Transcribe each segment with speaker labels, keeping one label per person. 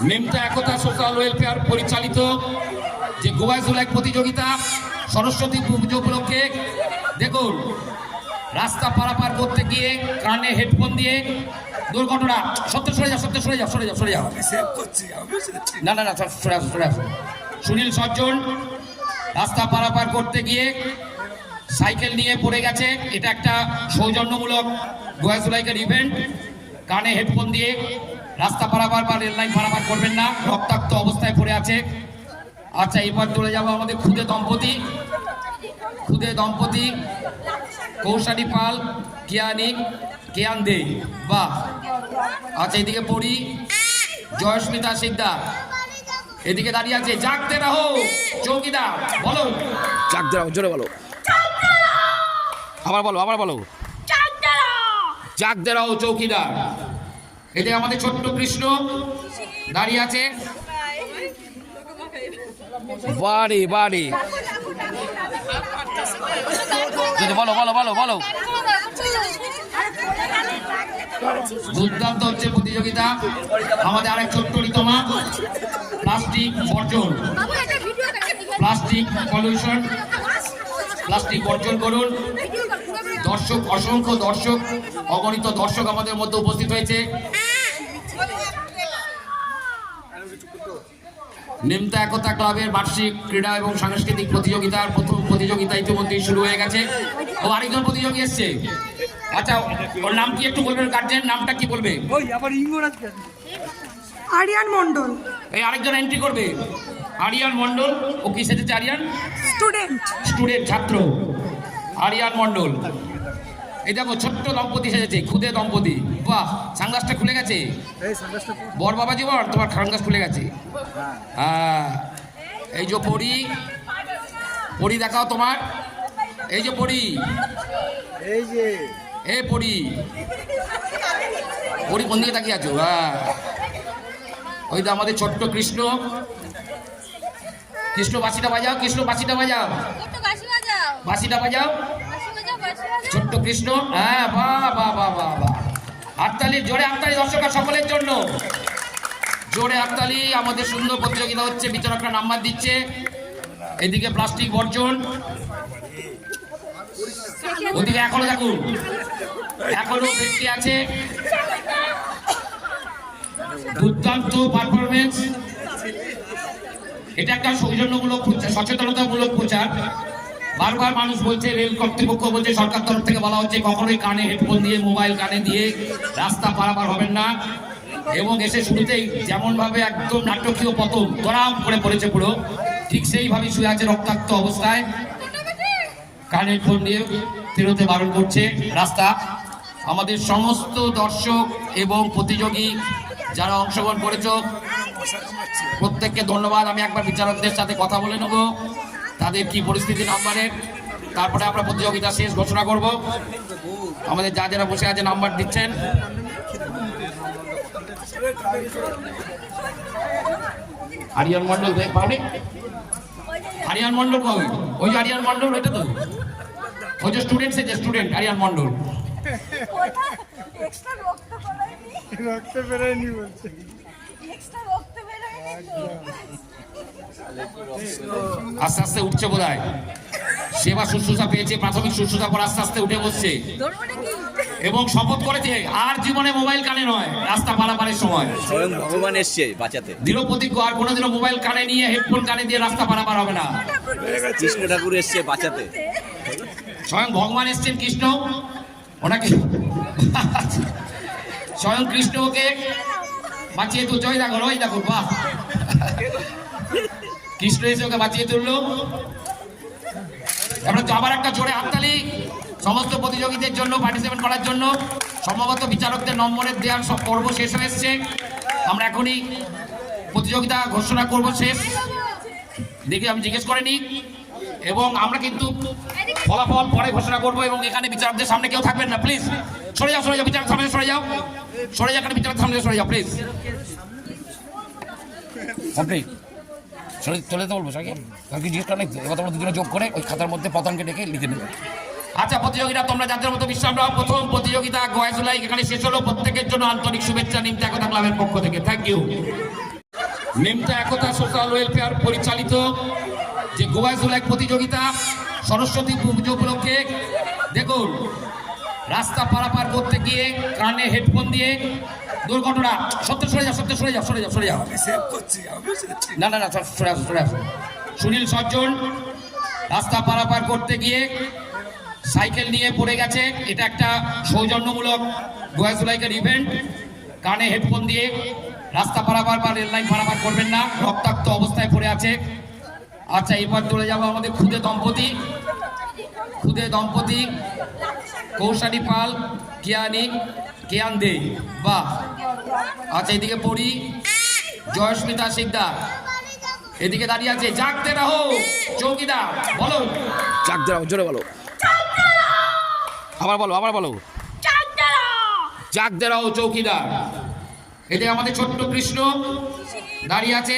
Speaker 1: Nimta Ekta social welfare পরিচালিত যে গোয়া জুলাই প্রতিযোগিতা সরস্বতী পুজো উপলক্ষে দেখুন রাস্তা পারাপার করতে গিয়ে কানে হেডফোন দিয়ে দুর্ঘটনা। সত্যি সরে যাও, সত্যি সরে যাও, সরে যাও, সরে যাও। না না না, সরে আসো, সরে আসো। সুনীল সজ্জন রাস্তা পারাপার করতে গিয়ে সাইকেল নিয়ে পড়ে গেছে। এটা একটা সৌজন্যমূলক গোয়া জুলাইকের ইভেন্ট। কানে হেডফোন দিয়ে রাস্তা পারাপার বা রেল লাইন পারাপার করবেন না, রক্তাক্ত অবস্থায় পড়ে আছে। আচ্ছা, এবার চলে যাবো আমাদের খুদে দম্পতি কৌশানী পাল কেয়ান দে। বাহ। আচ্ছা, এদিকে পড়ি জয়স্মিতা সিকদার, এদিকে দাঁড়িয়ে আছে জাগতে রাহো চৌকিদার। বলো
Speaker 2: জাগতে রাহো, জোরে বলো, আবার বলো
Speaker 1: জাগতে রাহো চৌকিদার। এদিকে আমাদের ছোট্ট কৃষ্ণ দাঁড়িয়ে আছে।
Speaker 2: বাড়ি বলো
Speaker 1: দুর্দান্ত হচ্ছে প্রতিযোগিতা। আমাদের আরেক ছোট্ট রিতমা প্লাস্টিক বর্জন, প্লাস্টিক পলিউশন, প্লাস্টিক বর্জন করুন। দর্শক, অসংখ্য দর্শক, অগণিত দর্শক আমাদের মধ্যে উপস্থিত হয়েছে। নিমতা একতা ক্লাবের বার্ষিক ক্রীড়া এবং সাংস্কৃতিক প্রতিযোগিতার প্রথম প্রতিযোগিতা ইতিমধ্যেই শুরু হয়ে গেছে। ও আরেকজন প্রতিযোগী এসছে। আচ্ছা, ওর নাম কি একটু বলবেন? গার্জেন নামটা কি বলবে?
Speaker 3: আরিয়ান মন্ডল।
Speaker 1: এই আরেকজন এন্ট্রি করবে, আরিয়ান মন্ডল। ও কি সেজেছে? আরিয়ান স্টুডেন্ট, ছাত্র আরিয়ান মন্ডল। এই দেখো ছোট্ট দম্পতি সেজেছে, খুদে দম্পতি। বাহ, সানগ্লাসটা খুলে গেছে। বর বাবাজি বর, তোমার সানগ্লাস খুলে গেছে। হ্যাঁ, এই যে পরি দেখাও তোমার। এই যে পরি, এই পরি কোন দিকে তাকিয়ে আছো? হ্যাঁ, ওই তো আমাদের ছোট্ট কৃষ্ণ বাঁশিটা বাজাও, বাঁশিটা বাজাও ছোট্ট কৃষ্ণ। হ্যাঁ, বাহ। হাততালি, জোরে হাততালি দর্শকরা সকলের জন্য, জোরে হাততালি। আমাদের সুন্দর প্রতিযোগিতা হচ্ছে, বিচারকরা নাম্বার দিচ্ছে। এদিকে প্লাস্টিক বর্জন, ওদিকে এখনো দেখুন, এখনো ব্যক্তি আছে। দুর্দান্ত পারফরমেন্স। এটা একটা সৌজন্যমূলক সচেতনতামূলক প্রচার। বারবার মানুষ বলছে, রেল কর্তৃপক্ষ বলছে, সরকার তরফ থেকে বলা হচ্ছে কখনোই কানে হেডফোন দিয়ে, মোবাইল কানে দিয়ে রাস্তা পারাপার হবেন না। এবং এসে শুরুতেই যেমন ভাবে একদম নাটকীয় পতন দরাম করে পড়েছে পুরো, ঠিক সেইভাবে শুয়ে আছে রক্তাক্ত অবস্থায়। কানে হেডফোন দিয়ে তিরোতে বারণ করছে রাস্তা। আমাদের সমস্ত দর্শক এবং প্রতিযোগী যারা অংশগ্রহণ করেছ প্রত্যেককে ধন্যবাদ। আমি একবার বিচারকদের সাথে কথা বলে নেব তাদের কি পরিস্থিতি নাম্বারের, তারপরে আমরা প্রতিযোগিতা শেষ ঘোষণা করব। আমাদের যারা বসে আছে নাম্বার দিচ্ছেন। আরিয়ান মন্ডল পাওনি? আরিয়ান মন্ডল কবে? ওই যে আরিয়ান মন্ডল, ওইটা তো ওই যে স্টুডেন্ট আরিয়ান মন্ডল। আস্তে আস্তে উঠছে বোধ হয়, সেবা শুশ্রূষা পেয়েছে, প্রাথমিক শুশ্রূষা পর আস্তে আস্তে উঠে বসছে এবং শপথ করেছে আর জীবনে মোবাইল কানে নয় রাস্তা পারাপারের সময়।
Speaker 2: স্বয়ং ভগবান এসছে বাঁচাতে।
Speaker 1: দৃঢ় প্রতিজ্ঞ, আর কোনোদিনও মোবাইল কানে নিয়ে, হেডফোন কানে দিয়ে রাস্তা পারাপার হবে না।
Speaker 2: কৃষ্ণ ঠাকুর এসছে বাঁচাতে।
Speaker 1: স্বয়ং ভগবান এসছেন কৃষ্ণ, ওনাকে স্বয়ং কৃষ্ণকে বাঁচিয়ে তুলছে। ওই দেখো, বাহ, কৃষ্ণ এসে ওকে বাঁচিয়ে তুললো। আমরা আবার একটা জোরে হাততালি সমস্ত প্রতিযোগীদের জন্য, পার্টিসিপেট করার জন্য। সম্ভবত বিচারকদের নম্বরের দেওয়ার সব পর্ব শেষ হয়ে এসছে। আমরা এখনই প্রতিযোগিতা ঘোষণা করব শেষ। দেখি, আমি জিজ্ঞেস করে নিই, এবং আমরা কিন্তু ফলাফল পরে ঘোষণা করবো। এবং এখানে বিচারকদের সামনে কেউ থাকবেন না, প্লিজ সরে যাও, বিচারক সামনে সরে যাও, এখানে বিচারক সামনে সরে যাও প্লিজ। চলে যেতে বলবো সাকে, কালকে জিজ্ঞেস করা লাগবে। এবার তোমরা দুজনে যোগ করে ওই খাতার মধ্যে প্রধানকে ডেকে লিখে নেবে। আচ্ছা, প্রতিযোগিতা তোমরা যাদের মতো বিশ্রাম নাও। প্রথম প্রতিযোগিতা গোয়া জুলাই এখানে শেষ হলো। প্রত্যেকের জন্য আন্তরিক শুভেচ্ছা নিমতা একতা ক্লাবের পক্ষ থেকে। Thank you. Nimta Ekta social welfare পরিচালিত যে গোয়া জুলাই প্রতিযোগিতা সরস্বতী পুজো উপলক্ষে দেখুন রাস্তা পারাপার করতে গিয়ে কানে হেডফোন দিয়ে দুর্ঘটনা। সত্য সরে যাও, সত্য সরে যাও, সরে যাও, সরে যাও। না না না, সরে আসো, সরে আসো। সুনীল সজ্জন রাস্তা পারাপার করতে গিয়ে সাইকেল নিয়ে পড়ে গেছে। এটা একটা সৌজন্যমূলক গোয়া জুলাইকের ইভেন্ট। কানে হেডফোন দিয়ে রাস্তা পারাপার বা রেল লাইন পারাপার করবেন না, রক্তাক্ত অবস্থায় পড়ে আছে। আচ্ছা, এবার চলে যাবো আমাদের খুদে দম্পতি কৌশালী পাল কেয়ান দে। বাহ। আচ্ছা, এদিকে পড়ি জয়স্মিতা শিকদার এদিকে দাঁড়িয়ে আছে। জাগতে রাহো চৌকিদার, বলো।
Speaker 2: জাগতে রাহো, জোরে বলো। আবার বলো।
Speaker 1: জাগতে রাহো চৌকিদার। এদিকে আমাদের ছোট্ট কৃষ্ণ দাঁড়িয়ে আছে।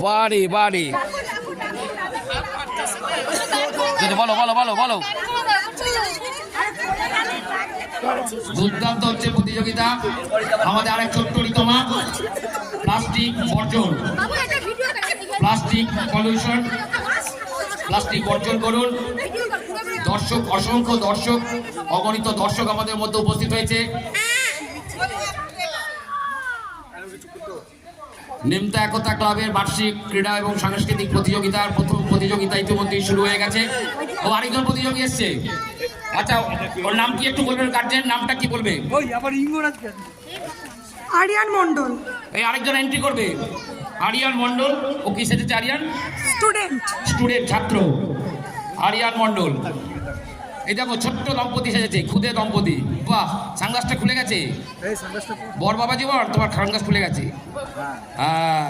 Speaker 2: বাড়ি বলো।
Speaker 1: দুর্দান্ত হচ্ছে প্রতিযোগিতা। আমাদের আরেক ছোট্ট রিতমা প্লাস্টিক বর্জন, প্লাস্টিক পলিউশন, প্লাস্টিক বর্জন করুন। দর্শক, অসংখ্য দর্শক, অগণিত দর্শক আমাদের মধ্যে উপস্থিত হয়েছে। নিমতা একতা ক্লাবের বার্ষিক ক্রীড়া এবং সাংস্কৃতিক প্রতিযোগিতার প্রথম প্রতিযোগিতা ইতিমধ্যেই শুরু হয়ে গেছে। ও আরেকজন প্রতিযোগী এসছে। আচ্ছা, ওর নাম কি একটু বলবেন? গার্জেন নামটা কি বলবে?
Speaker 3: আরিয়ান মন্ডল।
Speaker 1: এই আরেকজন এন্ট্রি করবে, আরিয়ান মন্ডল। ও কি সেজেছে? আরিয়ান স্টুডেন্ট, ছাত্র আরিয়ান মন্ডল। এই দেখো ছোট্ট দম্পতি সেজেছে, খুদে দম্পতি। বাহ, সানগ্লাসটা খুলে গেছে। বর বাবা জীবন, তোমার সানগ্লাস খুলে গেছে। হ্যাঁ,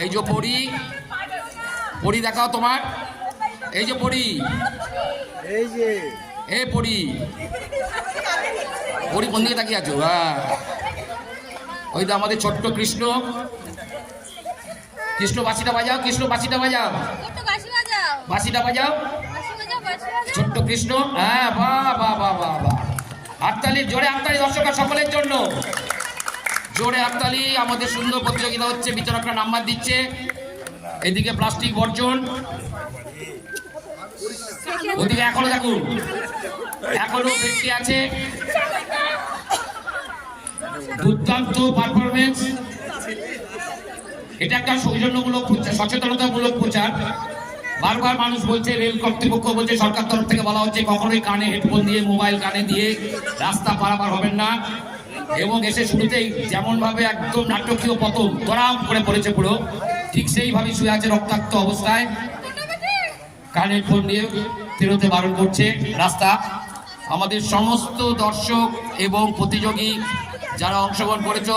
Speaker 1: এই যে পড়ি দেখাও তোমার। এই যে পড়ি, পড়ি কোন দিকে তাকিয়ে আছো? হ্যাঁ, ওই তো আমাদের ছোট্ট কৃষ্ণ বাঁশিটা বাজাও, বাঁশিটা বাজাও। ছোট্ট কৃষ্ণ। হ্যাঁ, বাহ। হাততালি, জোরে হাততালি দর্শকের সকলের জন্য, জোরে হাততালি। আমাদের সুন্দর প্রতিযোগিতা হচ্ছে, বিচারকরা নাম্বার দিচ্ছে। এদিকে প্লাস্টিক বর্জন, ওদিকে এখনো দেখুন, এখনো ব্যক্তি আছে। দুর্দান্ত পারফরমেন্স। এটা একটা সৌজন্যমূলক সচেতনতামূলক প্রচার। বারবার মানুষ বলছে, রেল কর্তৃপক্ষ বলছে, সরকার তরফ থেকে বলা হচ্ছে কখনোই কানে হেডফোন দিয়ে, মোবাইল কানে দিয়ে রাস্তা পারাপার হবেন না। এবং এসে শুরুতেই যেমন ভাবে একদম নাটকীয় পতন গড়াম করে পড়েছে পুরো, ঠিক সেইভাবেই শুয়ে আছে রক্তাক্ত অবস্থায়। কানে হেডফোন দিয়ে বেরোতে বারণ করছে রাস্তা। আমাদের সমস্ত দর্শক এবং প্রতিযোগী যারা অংশগ্রহণ করেছ,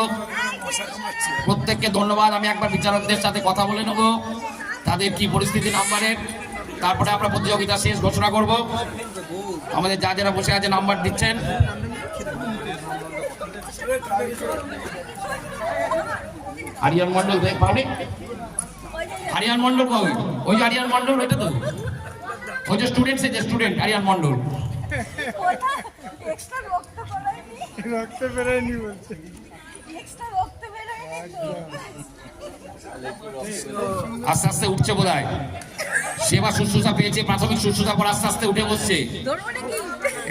Speaker 1: প্রত্যেককে ধন্যবাদ। আমি একবার বিচারকদের সাথে কথা বলে নেব তাদের কি পরিস্থিতি নাম্বারের, তারপরে আমরা প্রতিযোগিতা শেষ ঘোষণা করব। আমাদের যারা বসে আছে নাম্বার দিচ্ছেন। আরিয়ান মন্ডল পাবলিক, আরিয়ান মন্ডল কবে? ওই যে আরিয়ান মন্ডল, ওইটা তো ওই যে স্টুডেন্ট আরিয়ান মন্ডল। আস্তে আস্তে উঠছে বোধ হয়, সেবা শুশ্রূষা পেয়েছে, প্রাথমিক শুশ্রূষা পর আস্তে আস্তে উঠে বসছে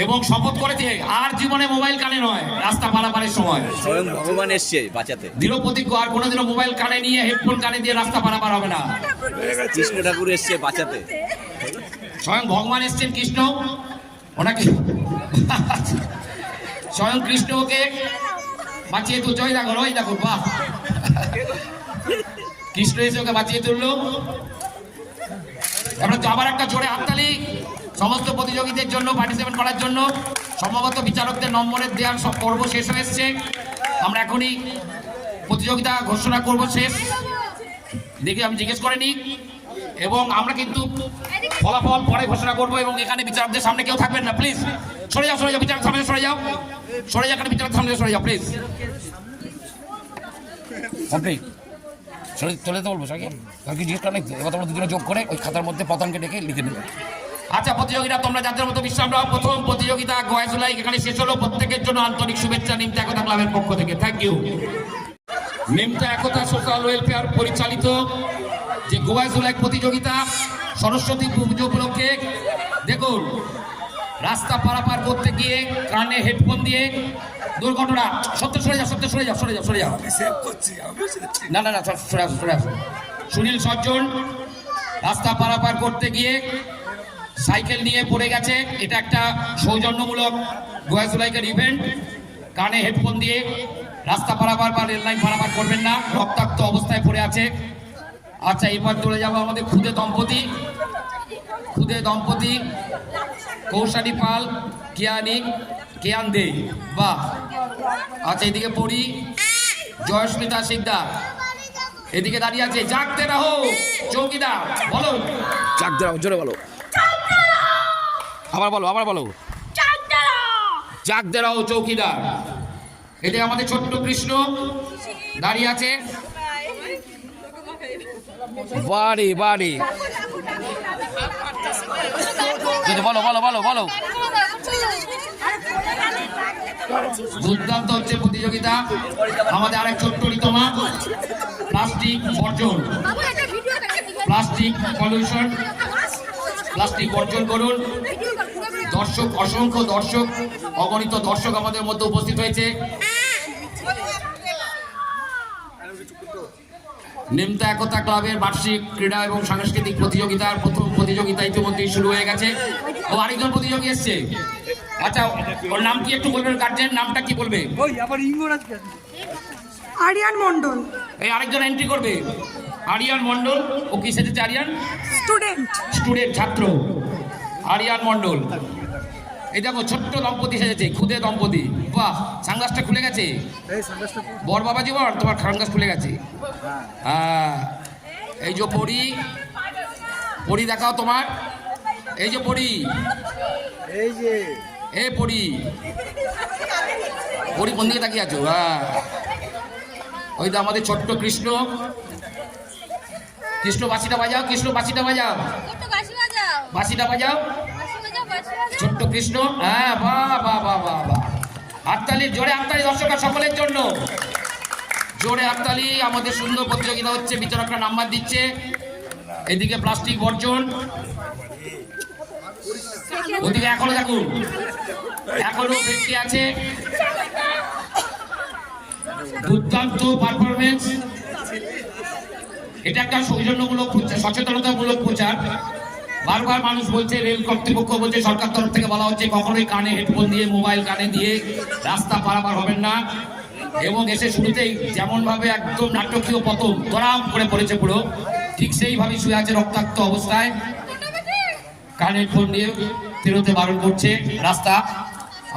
Speaker 1: এবং শপথ করেছে আর জীবনে মোবাইল কানে নয় রাস্তা পারাপারের সময়।
Speaker 2: স্বয়ং ভগবান এসছে বাঁচাতে।
Speaker 1: দৃঢ় প্রতিজ্ঞ, আর কোনোদিনও মোবাইল কানে নিয়ে, হেডফোন কানে দিয়ে রাস্তা পারাপার হবে না।
Speaker 2: কৃষ্ণ ঠাকুর এসছে বাঁচাতে।
Speaker 1: স্বয়ং ভগবান এসছেন কৃষ্ণ, ওনাকে স্বয়ং কৃষ্ণকে বাঁচিয়ে তুলছে। ওই দেখো, বাহ, কৃষ্ণ এসে ওকে বাঁচিয়ে তুললো। আমরা আবার একটা জোরে হাততালি সমস্ত প্রতিযোগীদের জন্য, পার্টিসিপেট করার জন্য। সম্ভবত বিচারকদের নম্বরের দেওয়ার সব পর্ব শেষ হয়েছে। আমরা এখনই প্রতিযোগিতা ঘোষণা করব শেষ। দেখি, আমি জিজ্ঞেস করে নিই। এবং আমরা কিন্তু ফলাফল পরে ঘোষণা করব। এবং এখানে বিচারকদের সামনে কেউ থাকবেন না, প্লিজ সরে যাও, বিচারক সামনে সরে যাও, এখানে বিচারক সামনে সরে যাও, প্লিজ। কমপ্লিট চলে যেতে বলবো সাকে, কালকে জিজ্ঞেস করা লিখতে, এবার তোমরা দুজনে যোগ করে ওই খাতার মধ্যে পতনকে ডেকে লিখে নেবে। আচ্ছা প্রতিযোগিতা, তোমরা যাদের মতো বিশ্রাম নাও। প্রথম প্রতিযোগিতা গোয়া জুলাই এখানে শেষ হলো। প্রত্যেকের জন্য আন্তরিক শুভেচ্ছা নিমতা একতা ক্লাবের পক্ষ থেকে। Thank you. Nimta Ekta social welfare পরিচালিত যে গোয়াজুলাইক প্রতিযোগিতা সরস্বতী পুজো উপলক্ষে দেখুন রাস্তা পারাপার করতে গিয়ে কানে হেডফোন দিয়ে দুর্ঘটনা। সত্য সরে যাও, সত্য সরে যাও, সরে যাও, সরে যাও। না না না, সরে আসো, সরে আসো। সুনীল সজ্জন রাস্তা পারাপার করতে গিয়ে সাইকেল নিয়ে পড়ে গেছে। এটা একটা সৌজন্যমূলক গোয়াজুলাইকের ইভেন্ট। কানে হেডফোন দিয়ে রাস্তা পারাপার বা রেল লাইন পারাপার করবেন না, রক্তাক্ত অবস্থায় পড়ে আছে। আচ্ছা, এবার চলে যাবো আমাদের খুদে দম্পতি কৌশানী পাল, কেয়ান দে। বাহ। আচ্ছা, এদিকে পড়ি জয়স্মিতা সিকদার, এদিকে দাঁড়িয়ে আছে জাগতে রাহো চৌকিদার। বলো
Speaker 2: জাগতে রাহো, জোরে বলো। আবার বলো।
Speaker 1: জাগতে রাহো চৌকিদার। এদিকে আমাদের ছোট্ট কৃষ্ণ দাঁড়িয়ে আছে।
Speaker 2: বাড়ি বলো।
Speaker 1: দুর্দান্ত হচ্ছে প্রতিযোগিতা। আমাদের আরেক ছোট্ট রিতমা, প্লাস্টিক বর্জন, প্লাস্টিক পলিউশন, প্লাস্টিক বর্জন করুন। দর্শক, অসংখ্য দর্শক, অগণিত দর্শক আমাদের মধ্যে উপস্থিত হয়েছে। নিমতা একতা ক্লাবের বার্ষিক ক্রীড়া এবং সাংস্কৃতিক প্রতিযোগিতার প্রথম প্রতিযোগিতা ইতিমধ্যেই শুরু হয়ে গেছে। ও আরেকজন প্রতিযোগী এসছে। আচ্ছা, ওর নাম কি একটু বলবেন? গার্জেন নামটা কি বলবে?
Speaker 3: আরিয়ান মন্ডল।
Speaker 1: এই আরেকজন এন্ট্রি করবে, আরিয়ান মন্ডল। ও কি সেজেছে? আরিয়ান স্টুডেন্ট, ছাত্র আরিয়ান মন্ডল। এই দেখো ছোট্ট দম্পতি সেজেছে, খুদে দম্পতি। বাহ, সানগ্লাসটা খুলে গেছে। বর বাবাজি, বর তোমার সানগ্লাস খুলে গেছে। হ্যাঁ, এই যে পড়ি দেখাও তোমার। এই যে পড়ি, পড়ি কোন দিকে তাকিয়ে আছো? হ্যাঁ, ওই তো আমাদের ছোট্ট কৃষ্ণ। বাঁশিটা বাজাও। ছোট্ট কৃষ্ণ। হ্যাঁ, বাহ। হাততালি, জোরে হাততালি দর্শকরা সকলের জন্য। জোরে হাততালি। আমাদের সুন্দর প্রতিযোগিতা হচ্ছে, বিচারকরা নাম্বার দিচ্ছে। এদিকে প্লাস্টিক বর্জন, ওদিকে এখনো দেখুন, এখনো ব্যক্তি আছে। দুর্দান্ত পারফরমেন্স। এটা একটা সৌজন্যমূলক সচেতনতামূলক প্রচার। বারবার মানুষ বলছে, রেল কর্তৃপক্ষ বলছে, সরকার তরফ থেকে বলা হচ্ছে কখনোই কানে হেডফোন দিয়ে, মোবাইল কানে দিয়ে রাস্তা পারাপার হবেন না। এবং এসে শুরুতেই যেমন ভাবে একদম নাটকীয় পতন গড়াম করে পড়েছে পুরো, ঠিক সেইভাবেই শুয়ে আছে রক্তাক্ত অবস্থায়। কানে হেডফোন দিয়ে ফেরোতে বারণ করছে রাস্তা।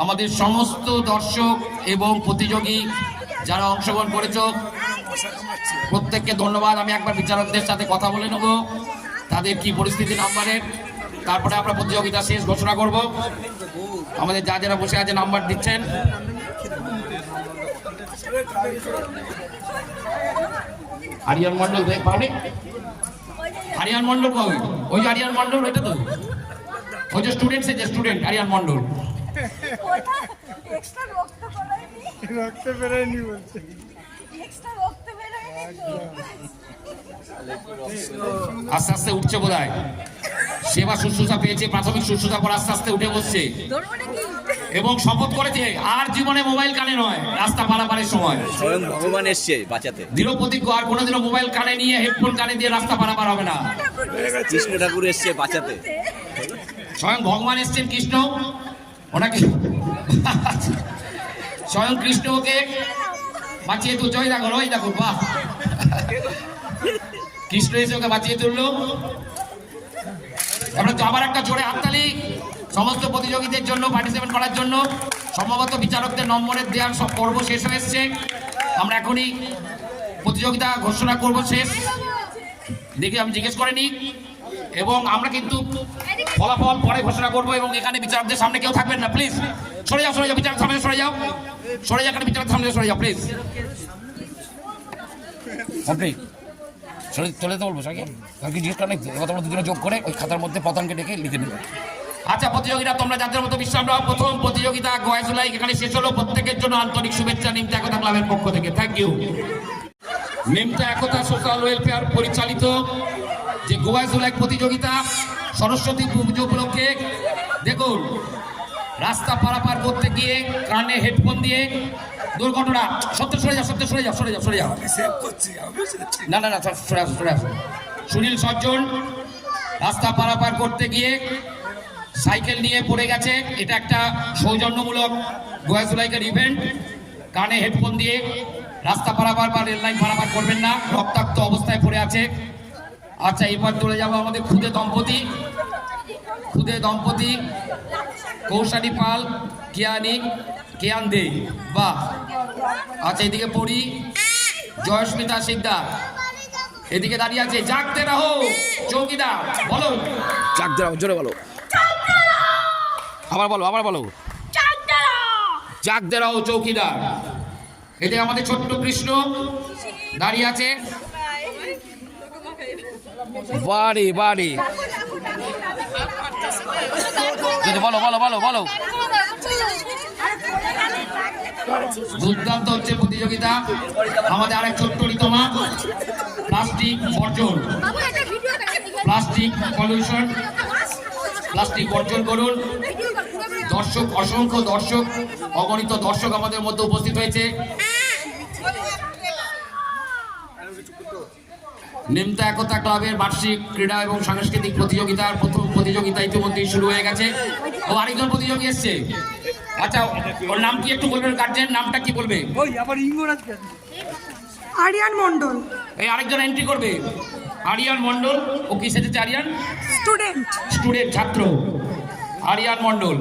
Speaker 1: আমাদের সমস্ত দর্শক এবং প্রতিযোগী যারা অংশগ্রহণ করেছ, প্রত্যেককে ধন্যবাদ। আমি একবার বিচারকদের সাথে কথা বলে নেব তাদের কি পরিস্থিতি নাম্বারের, তারপরে আমরা প্রতিযোগিতা শেষ ঘোষণা করব। আমাদের যারা বসে আছে নাম্বার দিচ্ছেন। আরিয়ান মন্ডল পাবে, আরিয়ান মন্ডল কবে? ওই যে আরিয়ান মন্ডল, ওইটা তো ওই যে স্টুডেন্ট আরিয়ান মন্ডল। আস্তে আস্তে উঠছে বোধহয়, সেবা শুশ্রূষা পেয়েছে, প্রাথমিক শুশ্রূষা পর আস্তে আস্তে উঠে বসছে এবং শপথ করেছে আর জীবনে মোবাইল কানে নয় রাস্তা পারাপারের সময়।
Speaker 2: স্বয়ং ভগবান এসছে বাঁচাতে।
Speaker 1: দৃঢ় প্রতিজ্ঞ, আর কোনোদিনও মোবাইল কানে নিয়ে, হেডফোন কানে দিয়ে রাস্তা পারাপার হবে না।
Speaker 2: কৃষ্ণ ঠাকুর এসছে বাঁচাতে।
Speaker 1: স্বয়ং ভগবান এসছেন কৃষ্ণ, ওনাকে স্বয়ং কৃষ্ণকে বাঁচিয়ে তুলছে। ওই দেখো, বাহ, কৃষ্ণ এসে ওকে বাঁচিয়ে তুললো। আমরা আবার একটা জোরে হাততালি সমস্ত প্রতিযোগীদের জন্য, পার্টিসিপেট করার জন্য। সম্ভবত বিচারকদের নম্বরের দেওয়ার সব পর্ব শেষ হয়ে এসছে। আমরা এখনই প্রতিযোগিতা ঘোষণা করব শেষ। দেখি আমি জিজ্ঞেস করে নিই, এবং আমরা কিন্তু ফলাফল পরে ঘোষণা করব। এবং এখানে বিচারকদের সামনে কেউ থাকবেন না, প্লিজ সরে যাও, বিচারক সামনে সরে যাও, এখানে বিচারক সামনে সরে যাও প্লিজ। চলে তো বলবো সাইকেল জিজ্ঞেস করেন, তোমরা দুজনে যোগ করে ওই খাতার মধ্যে পতনকে ডেকে লিখে নেবে। আচ্ছা প্রতিযোগিতা তোমরা যাদের মতো বিশ্রাম নাও। প্রথম প্রতিযোগিতা গোয়াজুলাই এখানে শেষ হলো। প্রত্যেকের জন্য আন্তরিক শুভেচ্ছা নিমতা একতা ক্লাবের পক্ষ থেকে। Thank you. Nimta Ekta social welfare পরিচালিত যে গোয়া জুলাই প্রতিযোগিতা সরস্বতী পুজো উপলক্ষে দেখুন রাস্তা পারাপার করতে গিয়ে কানে হেডফোন দিয়ে দুর্ঘটনা। সত্য সরে যাও, সত্য সরে যাও, সরে যাও, সরে যাও। না না না, সরে আসো, সরে আসো। সুনীল সজ্জন রাস্তা পারাপার করতে গিয়ে সাইকেল নিয়ে পড়ে গেছে। এটা একটা সৌজন্যমূলক গোয়া জুলাইকের ইভেন্ট। কানে হেডফোন দিয়ে রাস্তা পারাপার বা রেল লাইন পারাপার করবেন না, রক্তাক্ত অবস্থায় পড়ে আছে। আচ্ছা, এবার চলে যাবো আমাদের খুদে দম্পতি কৌশানী পাল কেয়ান দে। বাহ। আচ্ছা, এদিকে পড়ি জয়স্মিতা শিকদার, এদিকে দাঁড়িয়ে আছে জাগতে রাহো চৌকিদার। বলো
Speaker 2: জাগতে রাহো, জোরে বলো, আবার বলো
Speaker 1: জাগতে রাহো চৌকিদার। এদিকে আমাদের ছোট্ট কৃষ্ণ দাঁড়িয়ে আছে।
Speaker 2: বাড়ি বলো
Speaker 1: দুর্দান্ত হচ্ছে প্রতিযোগিতা। আমাদের আরেক ছোট্ট রিতমা প্লাস্টিক বর্জন, প্লাস্টিক পলিউশন, প্লাস্টিক বর্জন করুন। দর্শক, অসংখ্য দর্শক, অগণিত দর্শক আমাদের মধ্যে উপস্থিত হয়েছে। নিমতা একতা ক্লাবের বার্ষিক ক্রীড়া এবং সাংস্কৃতিক প্রতিযোগিতার প্রথম প্রতিযোগিতা ইতিমধ্যেই শুরু হয়ে গেছে। ও আরেকজন প্রতিযোগী এসছে। আচ্ছা, ওর নাম কি একটু বলবেন? গার্জেন নামটা কি বলবে?
Speaker 3: আরিয়ান মন্ডল।
Speaker 1: এই আরেকজন এন্ট্রি করবে, আরিয়ান মন্ডল। ও কি সেজেছে? আরিয়ান স্টুডেন্ট, ছাত্র আরিয়ান মন্ডল।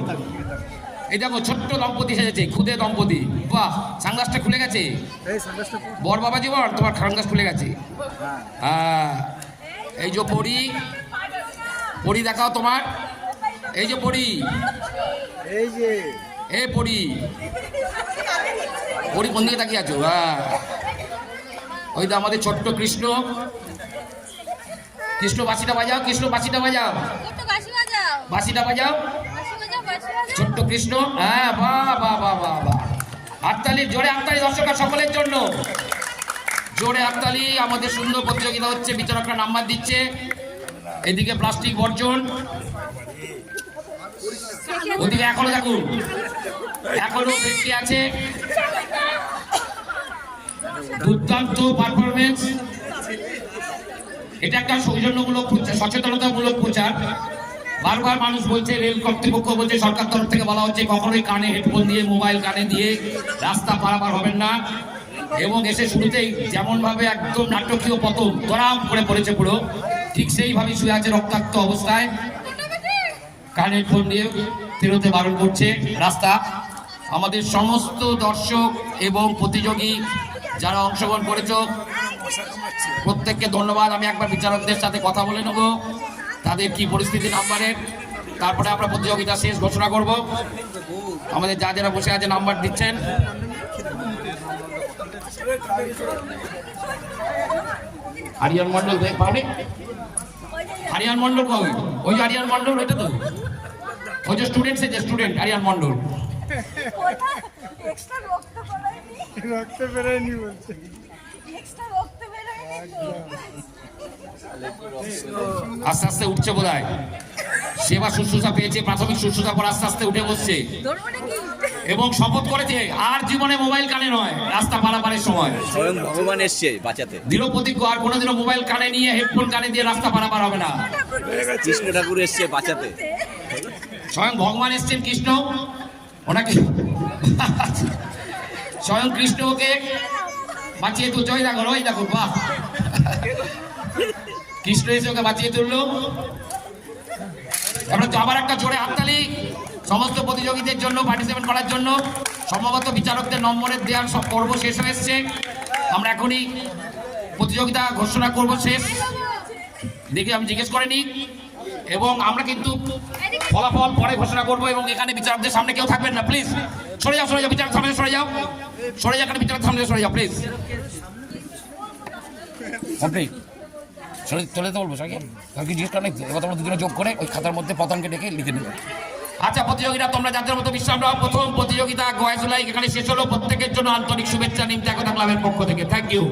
Speaker 1: এই দেখো ছোট্ট দম্পতি সেজেছে, খুদে দম্পতি। বাহ, সানগ্লাসটা খুলে গেছে। বর বাবা জীবন, তোমার সানগ্লাস খুলে গেছে। হ্যাঁ, এই যে পরি দেখাও তোমার। এই যে পরি, পরি কোন দিকে তাকিয়ে আছো? হ্যাঁ, ওই তো আমাদের ছোট্ট কৃষ্ণ বাঁশিটা বাজাও, বাঁশিটা বাজাও। ছোট্ট কৃষ্ণ। হ্যাঁ, বাহ। হাততালি, জোরে হাততালি দর্শকরা সকলের জন্য, জোরে হাততালি। আমাদের সুন্দর প্রতিযোগিতা হচ্ছে, বিচারকরা নাম্বার দিচ্ছে। এদিকে প্লাস্টিক বর্জন, ওদিকে এখনো দেখুন, এখনো ব্যক্তি আছে। দুর্দান্ত পারফরমেন্স। এটা একটা সৌজন্যমূলক সচেতনতামূলক প্রচার। বারবার মানুষ বলছে, রেল কর্তৃপক্ষ বলছে, সরকার তরফ থেকে বলা হচ্ছে কখনোই কানে হেডফোন দিয়ে, মোবাইল কানে দিয়ে রাস্তা পারাপার হবেন না। এবং এসে শুরুতেই যেমন ভাবে একদম নাটকীয় পতন গরাম করে পড়েছে পুরো, ঠিক সেইভাবেই শুয়ে আছে রক্তাক্ত অবস্থায়। কানে হেডফোন দিয়ে বেরোতে বারণ করছে রাস্তা। আমাদের সমস্ত দর্শক এবং প্রতিযোগী যারা অংশগ্রহণ করেছ, প্রত্যেককে ধন্যবাদ। আমি একবার বিচারকদের সাথে কথা বলে নেব তাদের কি পরিস্থিতি নাম্বারের, তারপরে আমরা প্রতিযোগিতা শেষ ঘোষণা করব। আমাদের যারা বসে আছে নাম্বার দিচ্ছেন। আরিয়ান মন্ডল পাবে, আরিয়ান মন্ডল কবে? ওই যে আরিয়ান মন্ডল, ওইটা তো ওই যে স্টুডেন্ট, সে যে স্টুডেন্ট আরিয়ান মন্ডল। আস্তে আস্তে উঠছে বোধ হয়, সেবা শুশ্রূষা পেয়েছে, প্রাথমিক শুশ্রূষা পর আস্তে আস্তে উঠে বসছে এবং শপথ করেছে আর জীবনে মোবাইল কানে নয় রাস্তা পারাপারের সময়।
Speaker 2: স্বয়ং ভগবান এসছে বাঁচাতে।
Speaker 1: দৃঢ় প্রতিজ্ঞ, আর কোনোদিনও মোবাইল কানে নিয়ে, হেডফোন কানে দিয়ে রাস্তা পারাপার হবে না।
Speaker 2: কৃষ্ণ ঠাকুর এসছে বাঁচাতে।
Speaker 1: স্বয়ং ভগবান এসছেন কৃষ্ণ, ওনাকে স্বয়ং কৃষ্ণকে বাঁচিয়ে তুলছে। ওই দেখো, ওই দেখো, বাহ, কৃষ্ণ এসে ওকে বাঁচিয়ে তুললো। আমরা তো আবার একটা জোরে হাততালি সমস্ত প্রতিযোগীদের জন্য, পার্টিসিপেট করার জন্য। সম্ভবত বিচারকদের নম্বরের দেওয়ার সব পর্ব শেষ হয়েছে। আমরা এখনই প্রতিযোগিতা ঘোষণা করব শেষ। দেখি, আমি জিজ্ঞেস করিনি। এবং আমরা কিন্তু ফলাফল পরে ঘোষণা করব। এবং এখানে বিচারকদের সামনে কেউ থাকবেন না, প্লিজ সরে যাও, বিচারক সামনে সরে যাও, এখানে বিচারক সামনে সরে যাও, প্লিজ। কমপ্লিট চলে যেতে বলবো সাইকে, কালকে জিজ্ঞেস করা নেই। এবার তোমরা দুজনে যোগ করে ওই খাতার মধ্যে পতনকে ডেকে লিখে নেবে। আচ্ছা প্রতিযোগীরা, তোমরা যাদের মতো বিশ্রাম নাও। প্রথম প্রতিযোগিতা গোয়া জুলাই এখানে শেষ হলো। প্রত্যেকের জন্য আন্তরিক শুভেচ্ছা নিমতা একতা ক্লাবের পক্ষ থেকে। Thank you.